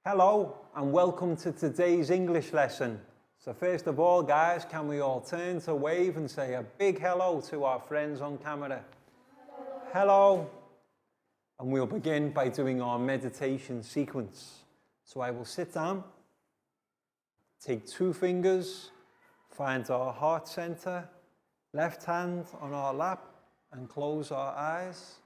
Hello and welcome to today's English lesson. So first of all, guys, can we all turn to wave and say a big hello to our friends on camera? Hello. And we'll begin by doing our meditation sequence. So I will sit down, take 2 fingers, find our heart center, left hand on our lap and close our eyes.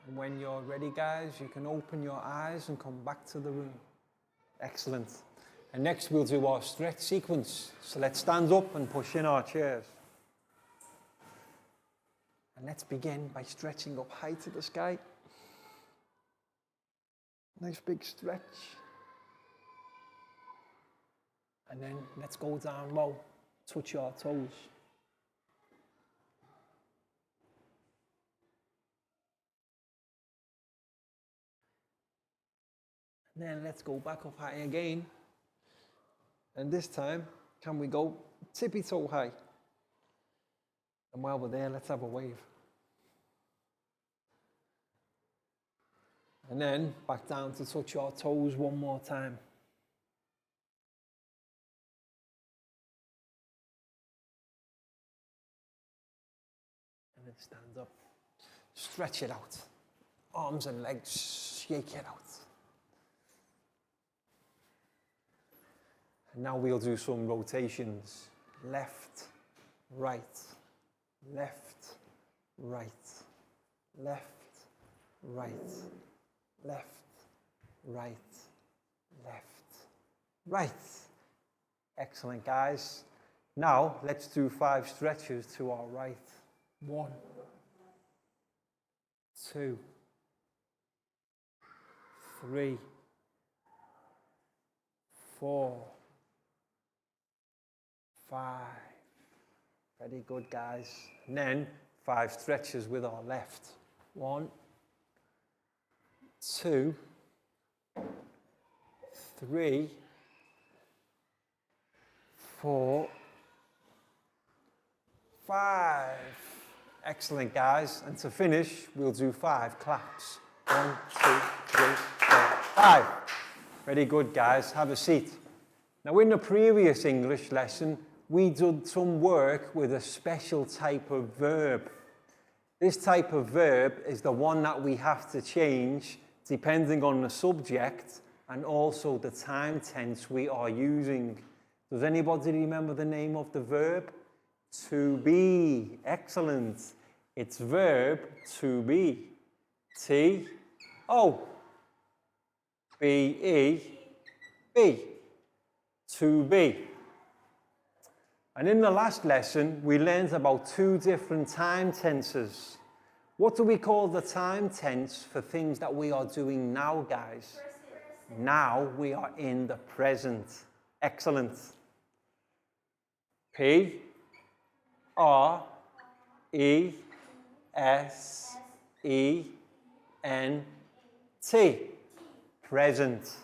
And when you're ready, guys, you can open your eyes and come back to the room. Excellent. And next we'll do our stretch sequence. So let's stand up and push in our chairs. And let's begin by stretching up high to the sky. Nice big stretch. And then let's go down low, touch our toes. And then let's go back up high again. And this time, can we go tippy toe high? And while we're there, let's have a wave. And then back down to touch our toes one more time. And then stand up. Stretch it out. Arms and legs, shake it out. And now we'll do some rotations. Left, right, left, right, left, right, left, right, left, right. Excellent, guys. Now let's do 5 stretches to our right. 1, 2, 3, 4, 5. Very good, guys. And then 5 stretches with our left. 1, 2, 3, 4, 5. Excellent, guys. And to finish, we'll do 5 claps. 1, 2, 3, 4, 5. Very good, guys. Have a seat. Now, in the previous English lesson, we did some work with a special type of verb. This type of verb is the one that we have to change depending on the subject and also the time tense we are using. Does anybody remember the name of the verb? To be. Excellent. It's verb to be. T-O-B-E-B. To be. And in the last lesson, we learned about 2 different time tenses. What do we call the time tense for things that we are doing now, guys? Now we are in the present. Excellent. P, R, E, S, E, N, T. Present.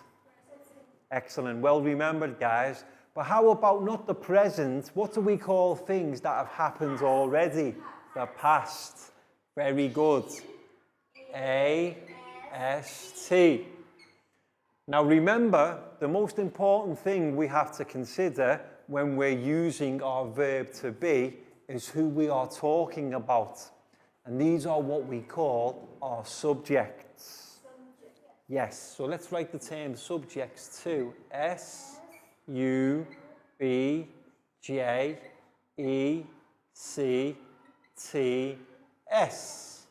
Excellent. Well remembered, guys. But how about not the present? What do we call things that have happened already? The past. Very good. A, S, T. Now remember, the most important thing we have to consider when we're using our verb to be is who we are talking about. And these are what we call our subjects. Yes, so let's write the term subjects too. S, U, B, J, E, C, T, S.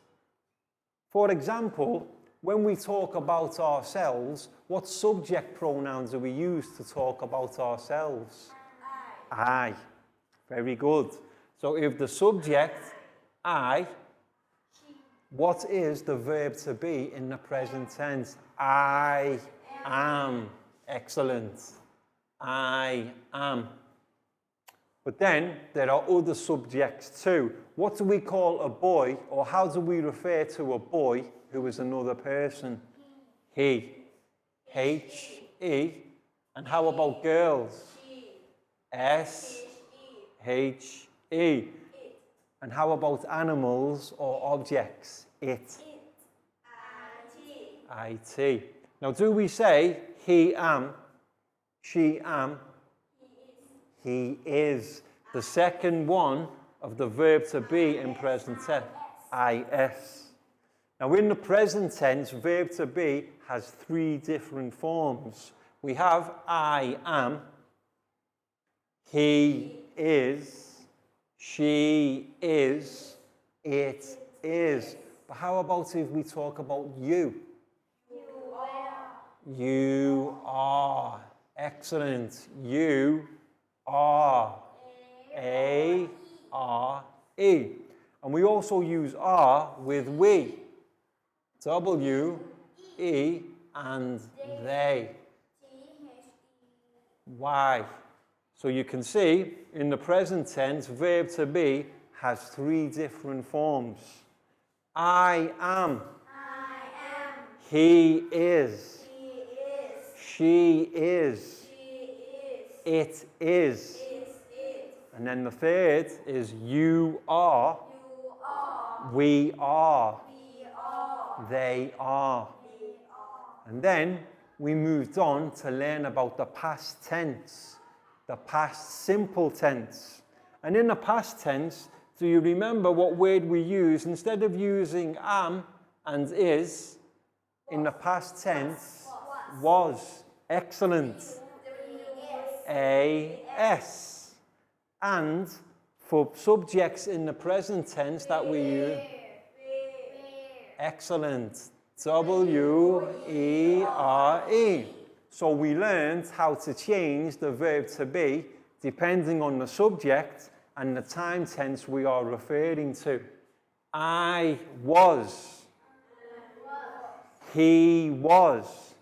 For example, when we talk about ourselves, what subject pronouns do we use to talk about ourselves? I. Very good. So if the subject, I, what is the verb to be in the present tense? I am. Excellent. I am. But then there are other subjects too. What do we call a boy, or how do we refer to a boy who is another person? He. H-E. And how about girls? S-H-E. And how about animals or objects? It. I-T. Now do we say he am, she am, he is? The second one of the verb to be in present tense, I-S. Now in the present tense, verb to be has three different forms. We have I am, he is, she is, it is. But how about if we talk about you? You are. You are. Excellent. You are. A-R-E. And we also use are with we. W, E, and they. Y. So you can see, in the present tense, verb to be has three different forms. I am. I am. He is. He is. She is. She is. It is. It. And then the third is you are. You are. We are. We are. They are. They are. And then we moved on to learn about the past tense, the past simple tense. And in the past tense, do you remember what word we use? Instead of using am and is, in the past tense, was. Excellent. A-S. And for subjects in the present tense that we use, excellent. W-E-R-E. So we learned how to change the verb to be depending on the subject and the time tense we are referring to. I was. He was.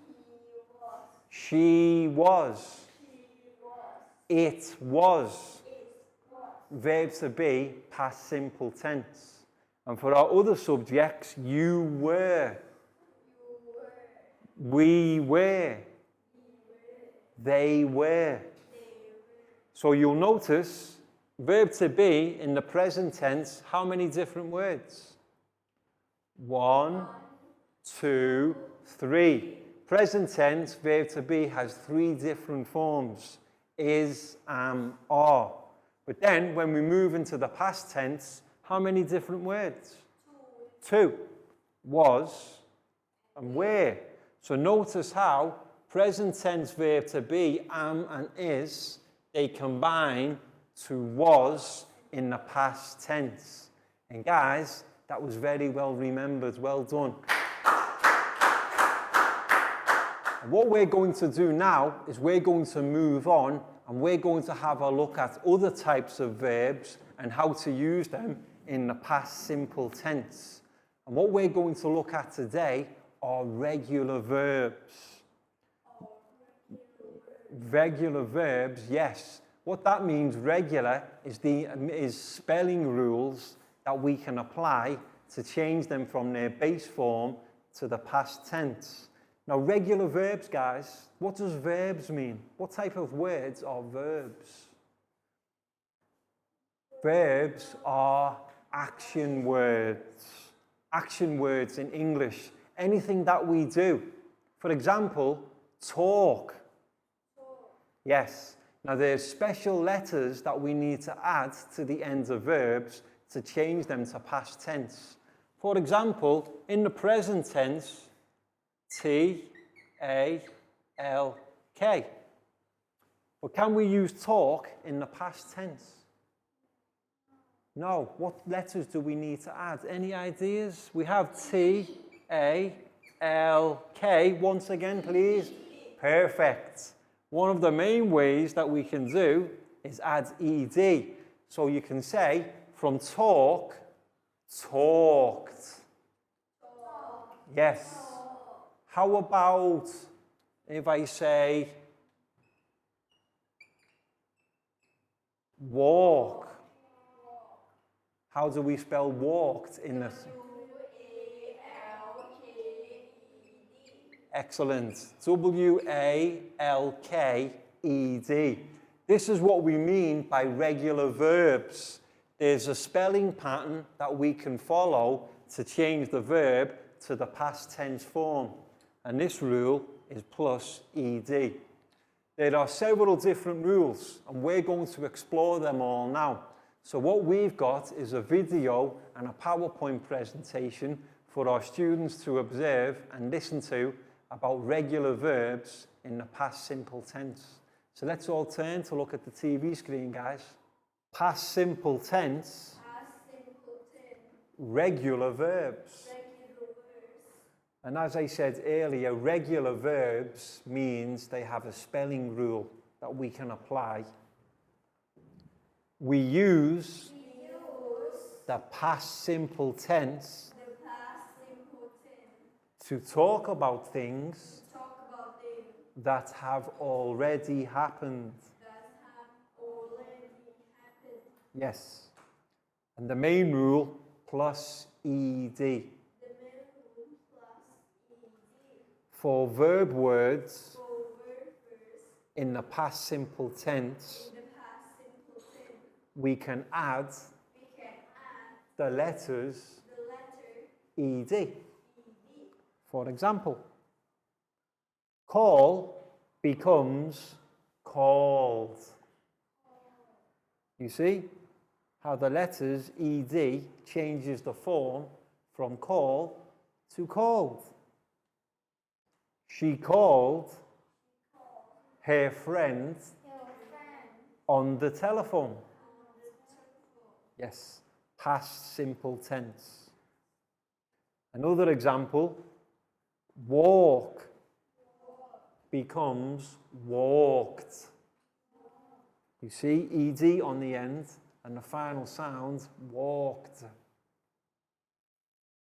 She was. It was. Verb to be, past simple tense. And for our other subjects, you were. We were. They were. So you'll notice, verb to be in the present tense, how many different words? 1, 2, 3. Present tense, verb to be has three different forms. Is, am, are. But then when we move into the past tense, how many different words? 2. Was and were. So notice how present tense verb to be, am and is, they combine to was in the past tense. And guys, that was very well remembered. Well done. And what we're going to do now is we're going to move on and we're going to have a look at other types of verbs and how to use them in the past simple tense. And what we're going to look at today are regular verbs. Regular verbs, yes. What that means, regular, is spelling rules that we can apply to change them from their base form to the past tense. Now, regular verbs, guys, what does verbs mean? What type of words are verbs? Verbs are action words. Action words in English. Anything that we do. For example, talk. Yes. Now, there's special letters that we need to add to the ends of verbs to change them to past tense. For example, in the present tense, T-A-L-K. But can we use talk in the past tense? No. What letters do we need to add? Any ideas? We have T-A-L-K. Once again, please. Perfect. One of the main ways that we can do is add ed. So you can say, from talk, talked. Yes. How about if I say walk? How do we spell walked in this? W-A-L-K-E-D. Excellent. W-A-L-K-E-D. This is what we mean by regular verbs. There's a spelling pattern that we can follow to change the verb to the past tense form. And this rule is plus ed. There are several different rules, and we're going to explore them all now. So what we've got is a video and a PowerPoint presentation for our students to observe and listen to about regular verbs in the past simple tense. So let's all turn to look at the TV screen, guys. Past simple tense. Regular verbs. And as I said earlier, regular verbs means they have a spelling rule that we can apply. We use the past simple tense to talk about things that have already happened. Yes. And the main rule, plus ed. For verb words in the past simple tense, we can add the letters ed. For example, call becomes called. You see how the letters ed changes the form from call to called. She called her friend on the telephone. Yes, past simple tense. Another example, walk becomes walked. You see ed on the end and the final sound, walked.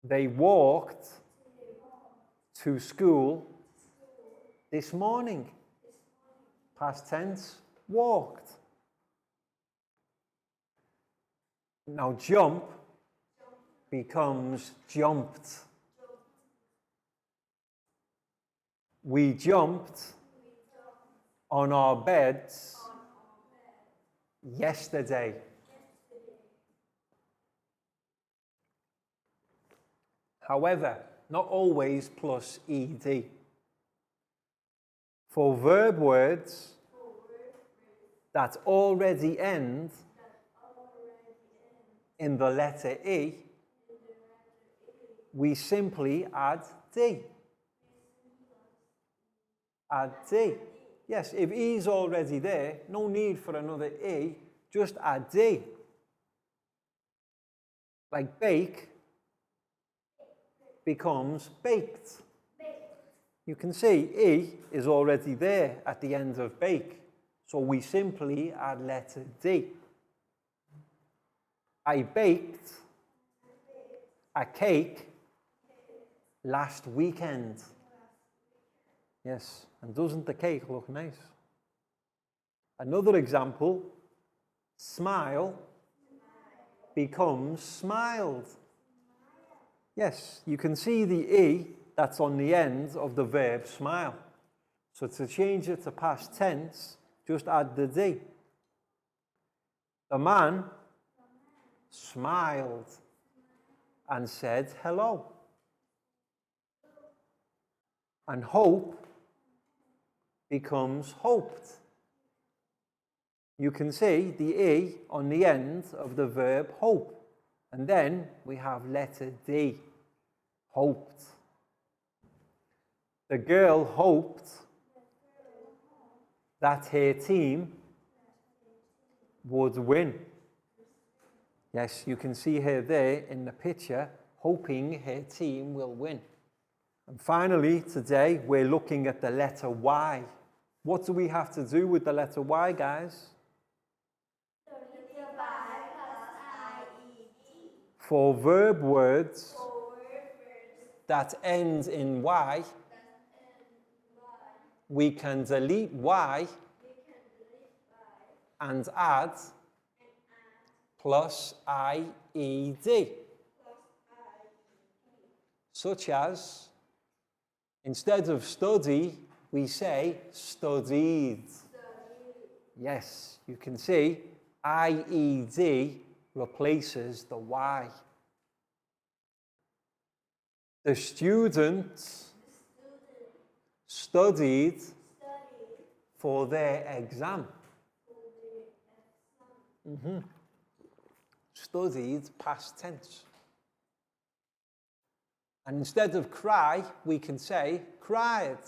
They walked to school this morning. Past tense, walked. Now jump becomes jumped. We jumped on our beds yesterday. However, not always plus ed. For verb words that already end in the letter E, we simply add D. Add D. Yes, if E is already there, no need for another E, just add D. Like bake becomes baked. You can see E is already there at the end of bake, so we simply add letter D. I baked a cake last weekend. Yes, and doesn't the cake look nice? Another example, smile becomes smiled. Yes, you can see the E that's on the end of the verb smile. So to change it to past tense, just add the D. The man smiled and said hello. And hope becomes hoped. You can see the E on the end of the verb hope. And then we have letter D, hoped. The girl hoped that her team would win. Yes, you can see her there in the picture, hoping her team will win. And finally, today, we're looking at the letter Y. What do we have to do with the letter Y, guys? For verb words that end in Y, we can delete Y and add plus IED. Such as, instead of study, we say studied. Yes, you can see IED replaces the Y. The student studied for their exam. Studied past tense. And instead of cry, we can say cried.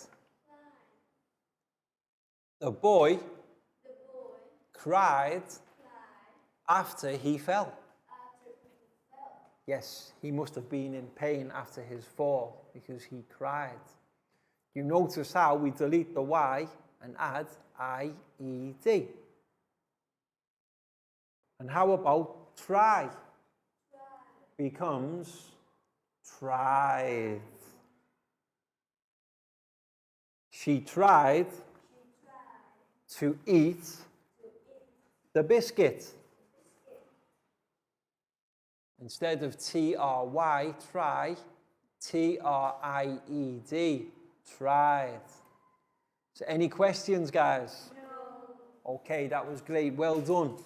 The boy cried after he fell. Yes, he must have been in pain after his fall because he cried. You notice how we delete the Y and add IED. And how about try? Becomes tried. She tried to eat the biscuit. Instead of T-R-Y, try, T-R-I-E-D, tried. So any questions, guys? No. Okay, that was great. Well done.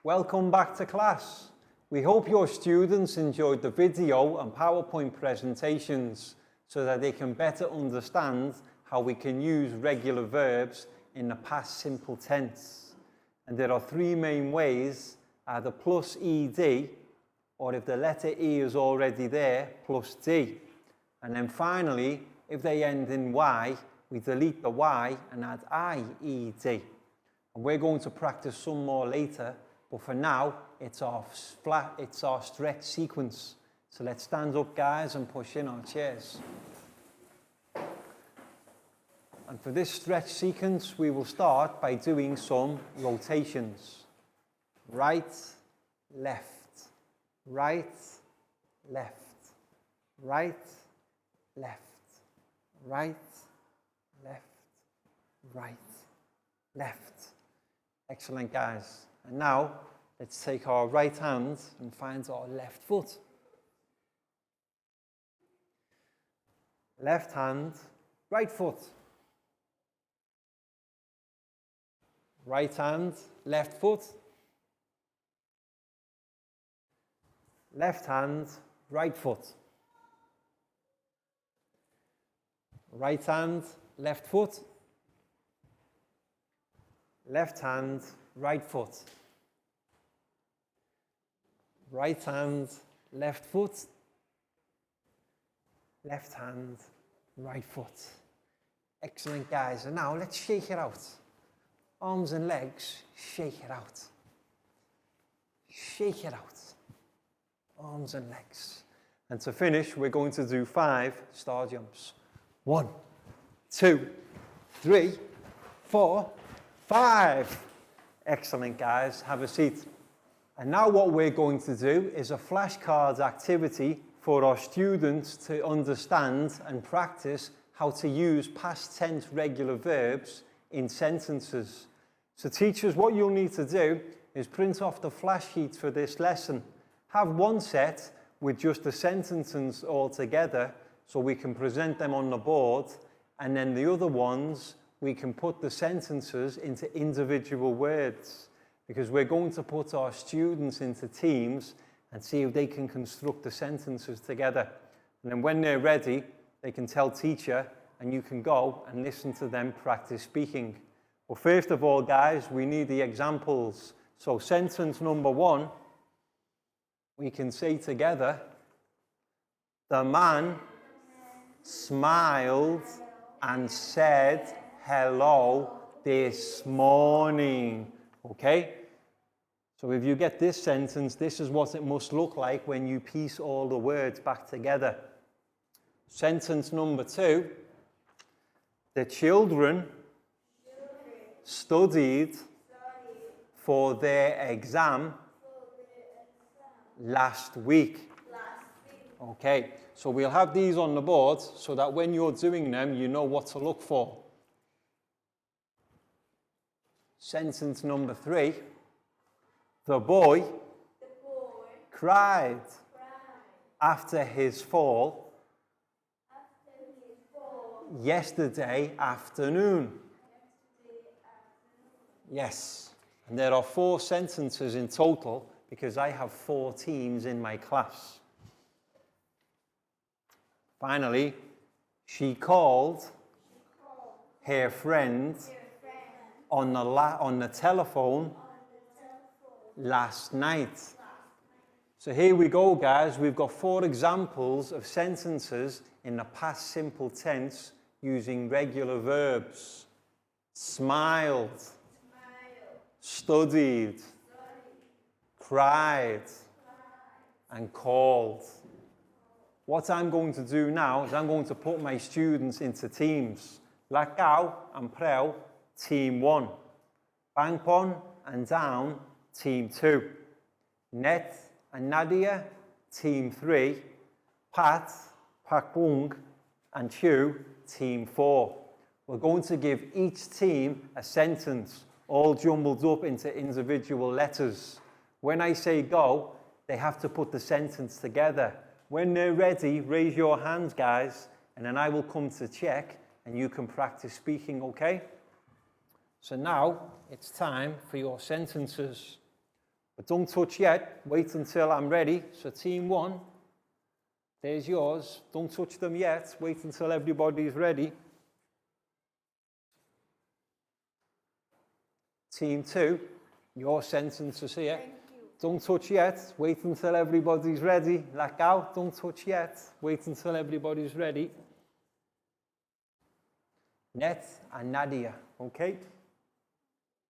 Welcome back to class. We hope your students enjoyed the video and PowerPoint presentations so that they can better understand how we can use regular verbs in the past simple tense. And there are three main ways, either plus ED, or if the letter E is already there, plus D. And then finally, if they end in Y, we delete the Y and add IED. And we're going to practice some more later, but for now, it's our stretch sequence. So let's stand up, guys, and push in our chairs. And for this stretch sequence, we will start by doing some rotations. Right, left, right, left, right, left, right, left, right, left. Excellent, guys. And now, let's take our right hand and find our left foot. Left hand, right foot. Right hand, left foot. Left hand, right foot. Right hand, left foot. Left hand, right foot. Right hand, left foot. Left hand, right foot. Excellent, guys. And now let's shake it out. Arms and legs, shake it out. Shake it out. Arms and legs. And to finish, we're going to do 5 star jumps. 1, 2, 3, 4, 5. Excellent, guys. Have a seat. And now what we're going to do is a flashcards activity for our students to understand and practice how to use past tense regular verbs in sentences. So teachers, what you'll need to do is print off the flash sheets for this lesson. Have one set with just the sentences all together so we can present them on the board, and then the other ones we can put the sentences into individual words, because we're going to put our students into teams and see if they can construct the sentences together. And then when they're ready, they can tell teacher and you can go and listen to them practice speaking. Well, first of all, guys, we need the examples. So sentence number 1, we can say together, the man smiled and said hello this morning. Okay? So if you get this sentence, this is what it must look like when you piece all the words back together. Sentence number 2, the children studied for their exam last week. Okay, so we'll have these on the board so that when you're doing them, you know what to look for. Sentence number 3, the boy cried after his fall yesterday afternoon. Yes, and there are 4 sentences in total because I have 4 teams in my class. Finally, she called her friend on the telephone last night. So here we go, guys. We've got 4 examples of sentences in the past simple tense using regular verbs. Smiled, studied, cried, and called. What I'm going to do now is I'm going to put my students into teams. Lakaw and Prew, team 1. Bangpon and Down, team 2. Net and Nadia, team 3. Pat, Pakbung, and Chu, team 4. We're going to give each team a sentence, all jumbled up into individual letters. When I say go, they have to put the sentence together. When they're ready, raise your hands, guys, and then I will come to check, and you can practice speaking, okay? So now, it's time for your sentences. But don't touch yet. Wait until I'm ready. So team 1, there's yours. Don't touch them yet. Wait until everybody's ready. Team 2, your sentences here. Don't touch yet. Wait until everybody's ready. Lakaw, don't touch yet. Wait until everybody's ready. Net and Nadia, okay?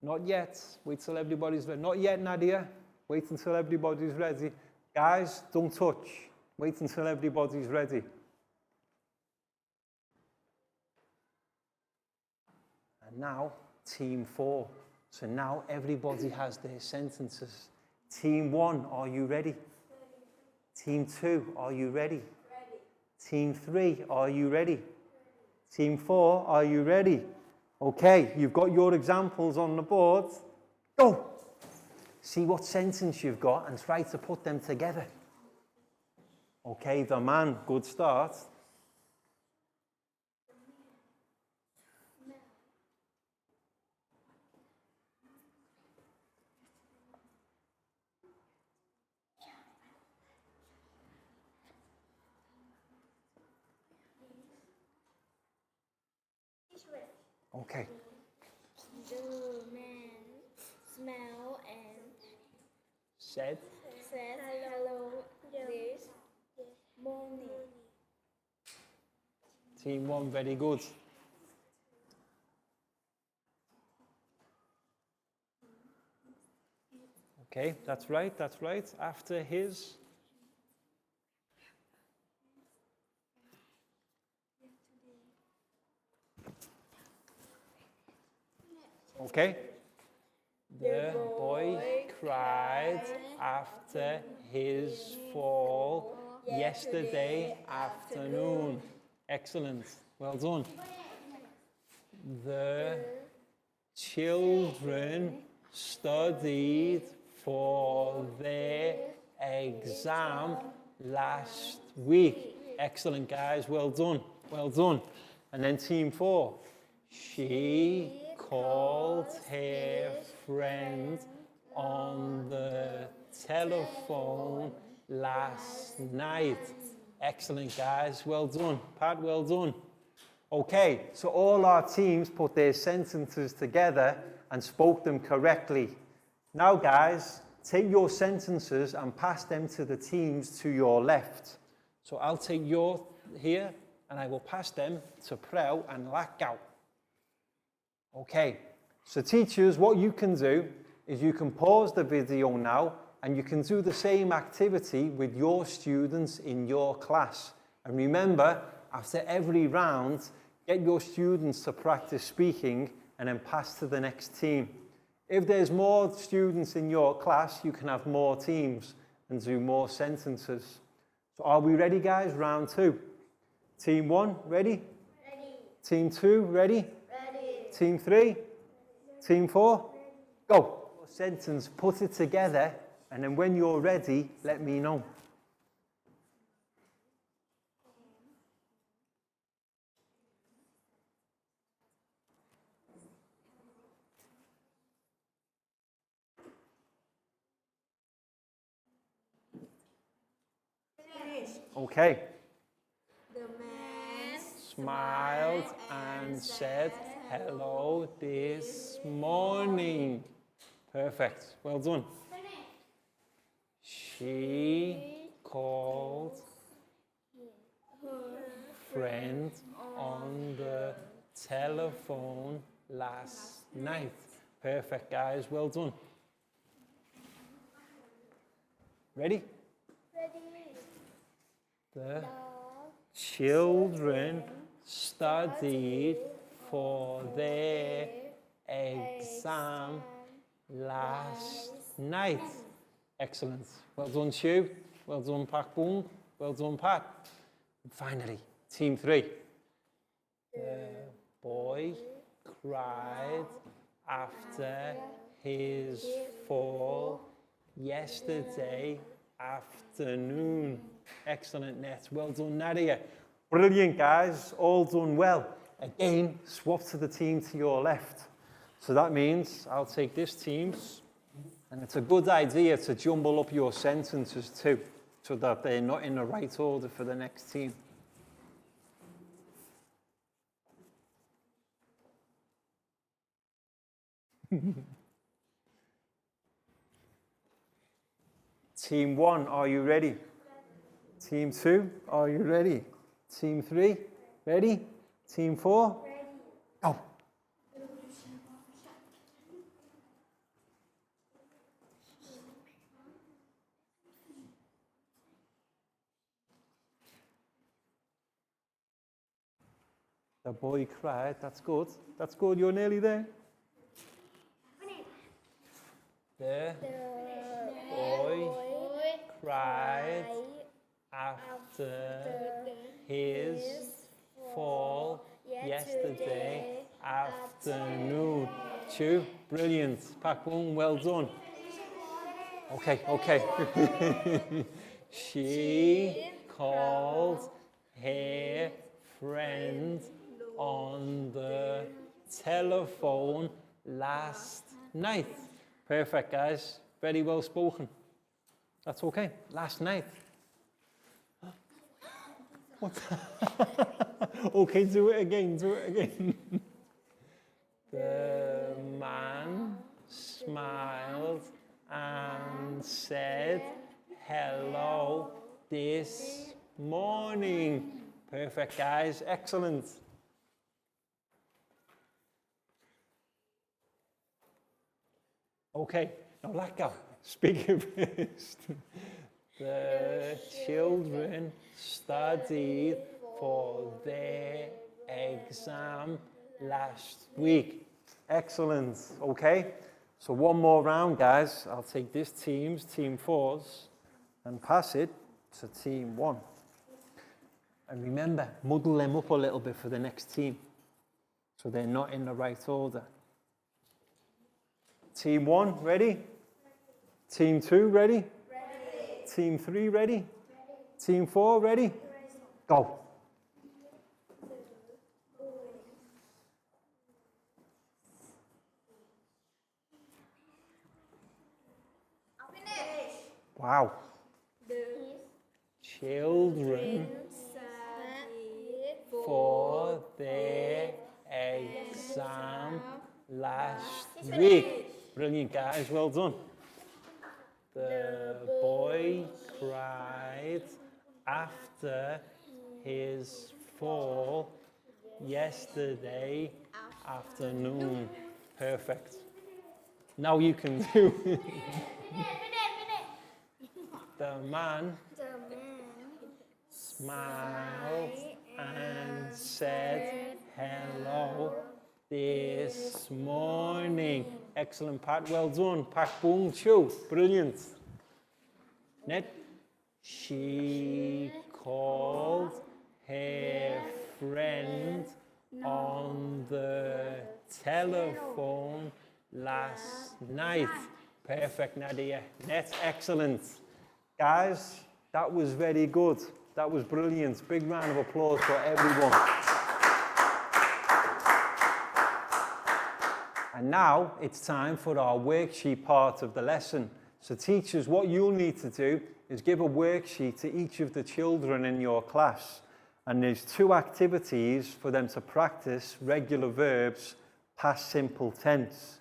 Not yet. Wait till everybody's ready. Not yet, Nadia. Wait until everybody's ready. Guys, don't touch. Wait until everybody's ready. And now, team 4. So now everybody has their sentences. Team 1, are you ready? Team 2, are you ready? Team 3, are you ready? Team 4, are you ready? Okay, you've got your examples on the board. Go! See what sentence you've got and try to put them together. Okay, the man, good start. Okay. The man smiled and Said hello this morning. Team 1, very good. Okay, that's right, that's right. After his. Okay. The boy cried after his fall yesterday afternoon. Excellent. Well done. The children studied for their exam last week. Excellent, guys. Well done. Well done. And then team 4. She called her friend on the telephone last night. Excellent, guys. Well done. Pat, well done. Okay, so all our teams put their sentences together and spoke them correctly. Now, guys, take your sentences and pass them to the teams to your left. So I'll take your here and I will pass them to Prel and Lakgau. Okay, so teachers, what you can do is you can pause the video now and you can do the same activity with your students in your class. And remember, after every round, get your students to practice speaking and then pass to the next team. If there's more students in your class, you can have more teams and do more sentences. So are we ready, guys? Round 2. Team 1, ready? Ready. Team 2, ready? Ready. Team 3? Team 4? Go. Sentence, put it together, and then when you're ready, let me know. Okay. The man Smiled and said hello this morning. Perfect. Well done. She called friend on the telephone last night. Perfect, guys. Well done. Ready? Ready. The children studied for their exam last night. Excellent. Well done, Shu. Well done, Pak Bung. Well done, Pat. And finally, team 3. The boy cried after his fall yesterday afternoon. Excellent, Net. Well done, Nadia. Brilliant, guys. All done well. Again, swap to the team to your left. So that means I'll take this team's, and it's a good idea to jumble up your sentences too, so that they're not in the right order for the next team. Team 1, are you ready? Team 2, are you ready? Team 3, ready? Team 4, go. The boy cried, that's good. That's good, you're nearly there. The boy cried after his fall yesterday afternoon. Chu, brilliant. Pak Bung, well done. Okay, okay. She called her friend on the telephone last night. Perfect, guys. Very well spoken. That's okay. Last night. What? Okay, do it again. Do it again. The man smiled and said hello this morning. Perfect, guys. Excellent. Okay, now let go. Speak first. The children studied for their exam last week. Excellent. Okay, so one more round, guys. I'll take this team 4's, and pass it to team 1. And remember, muddle them up a little bit for the next team, so they're not in the right order. Team 1, ready? Team 2, ready? Ready. Team 3, ready? Team 4, ready? Go. Finish. Wow. The Children studied for their exam last week. Brilliant, guys. Well done. The boy cried after his fall yesterday afternoon. Perfect. Now you can do the man smiled and said hello this morning. Excellent, Pat. Well done. Pak Bung Chu. Brilliant. Net. She called her friend on the telephone last night. Perfect, Nadia. Net. Excellent. Guys, that was very good. That was brilliant. Big round of applause for everyone. And now it's time for our worksheet part of the lesson. So teachers, what you'll need to do is give a worksheet to each of the children in your class. And there's 2 activities for them to practice regular verbs, past simple tense.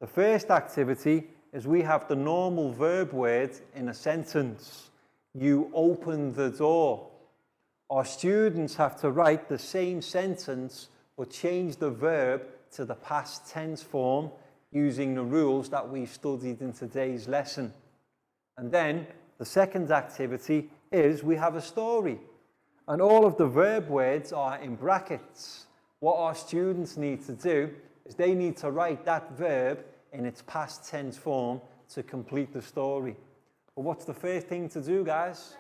The first activity is we have the normal verb word in a sentence. You opened the door. Our students have to write the same sentence but change the verb to the past tense form using the rules that we've studied in today's lesson. And then the second activity is we have a story. And all of the verb words are in brackets. What our students need to do is they need to write that verb in its past tense form to complete the story. But what's the first thing to do, guys?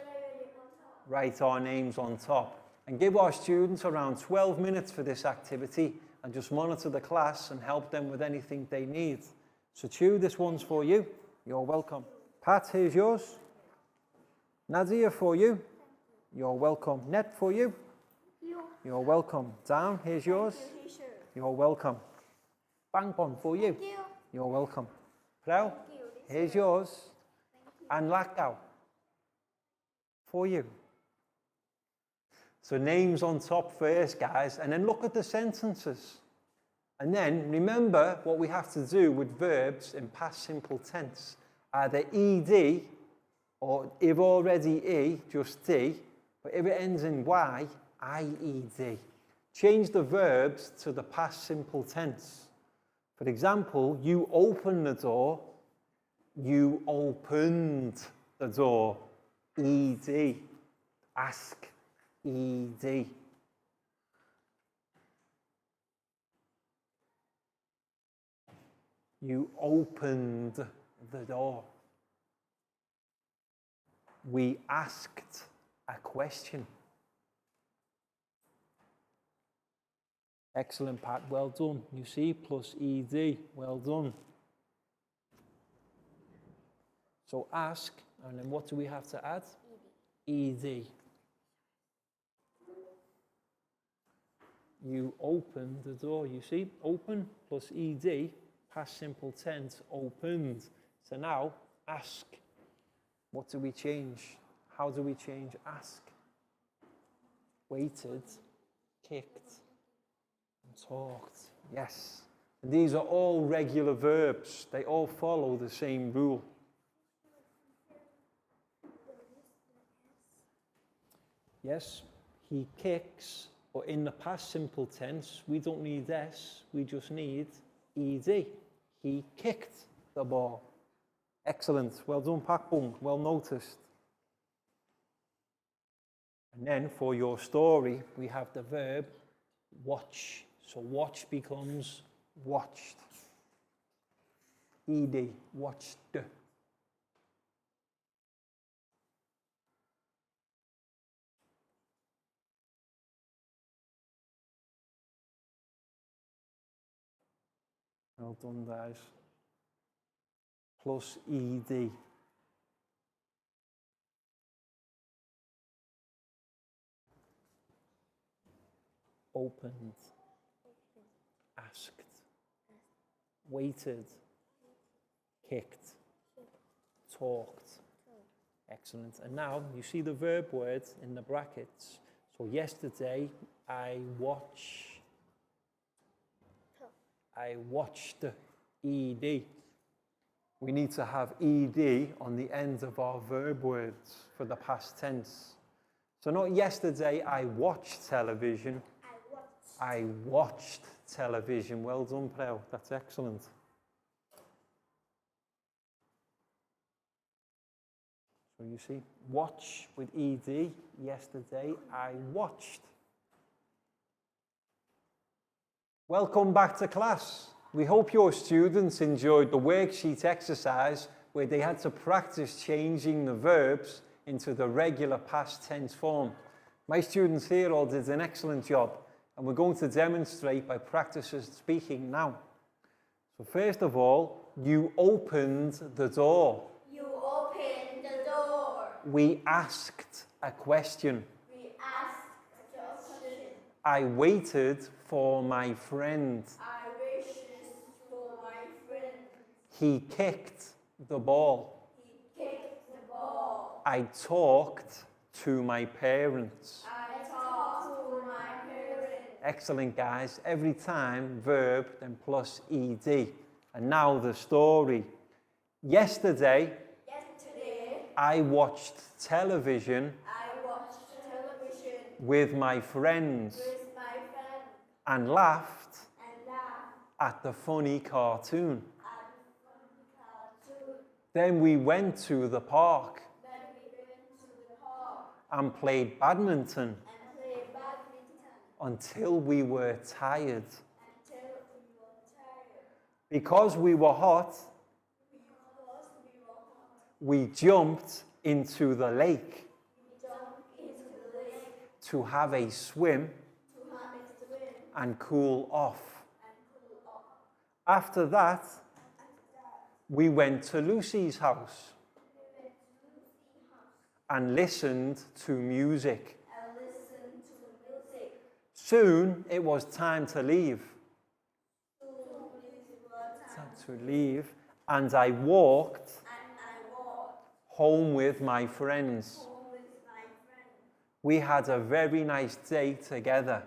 Write our names on top. And give our students around 12 minutes for this activity and just monitor the class and help them with anything they need. So Chu, this one's for you. You're welcome. Pat, here's yours. Nadia, for you. You're welcome. Net, for you. You're welcome. Down, here's yours. You're welcome. Bangpon, for you. You're welcome. Prau, here's yours. And Lakau, for you. So names on top first, guys, and then look at the sentences. And then remember what we have to do with verbs in past simple tense. Either ed, or if already e, just d, but if it ends in y, ied. Change the verbs to the past simple tense. For example, you opened the door, you opened the door, ed. Ask, ed. You opened the door. We asked a question. Excellent, Pat. Well done. You see, plus ed. Well done. So ask, and then what do we have to add? Ed. You opened the door. You see, open plus ed, past simple tense, opened. So now, ask. What do we change? How do we change ask? Waited, kicked, and talked. Yes. And these are all regular verbs. They all follow the same rule. Yes, he kicks, but in the past simple tense, we don't need s, we just need ed. He kicked the ball. Excellent. Well done, Pak Bung. Well noticed. And then for your story, we have the verb watch. So watch becomes watched. Ed, watched. Well done, guys. Plus ed. Opened, asked, waited, kicked, talked. Excellent. And now you see the verb word in the brackets. So yesterday I watched ed. We need to have ed on the end of our verb words for the past tense. So not yesterday I watched television. I watched television. Well done, Prel. That's excellent. So you see, watch with ed. Yesterday I watched. Welcome back to class. We hope your students enjoyed the worksheet exercise where they had to practice changing the verbs into the regular past tense form. My students here all did an excellent job, and we're going to demonstrate by practicing speaking now. So first of all, you opened the door. You opened the door. We asked a question. We asked a question. I waited for my friend. I wished for my friend. He kicked the ball. He kicked the ball. I talked to my parents. I talked to my parents. Excellent, guys. Every time, verb, then plus ed. And now the story. Yesterday, I watched television with my friends and laughed at the funny cartoon. Then we went to the park and played badminton until we were tired. Because we were hot, we jumped into the lake to have a swim and cool off. After that, we went to Lucy's house and listened to music. Soon it was time to leave. And I walked home with my friends. We had a very nice day together.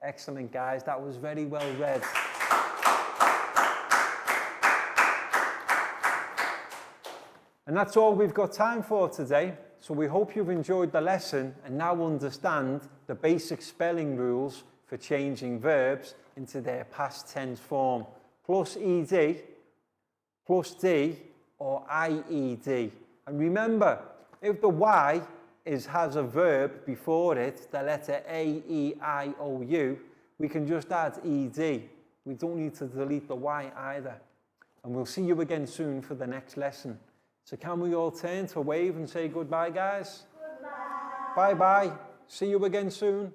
Excellent, guys. That was very well read. And that's all we've got time for today. So we hope you've enjoyed the lesson and now understand the basic spelling rules for changing verbs into their past tense form. Plus ed, plus d, or ied. And remember, if the y has a verb before it, the letter A, E, I, O, U, we can just add ed. We don't need to delete the y either. And we'll see you again soon for the next lesson. So can we all turn to wave and say goodbye, guys? Goodbye. Bye-bye. See you again soon.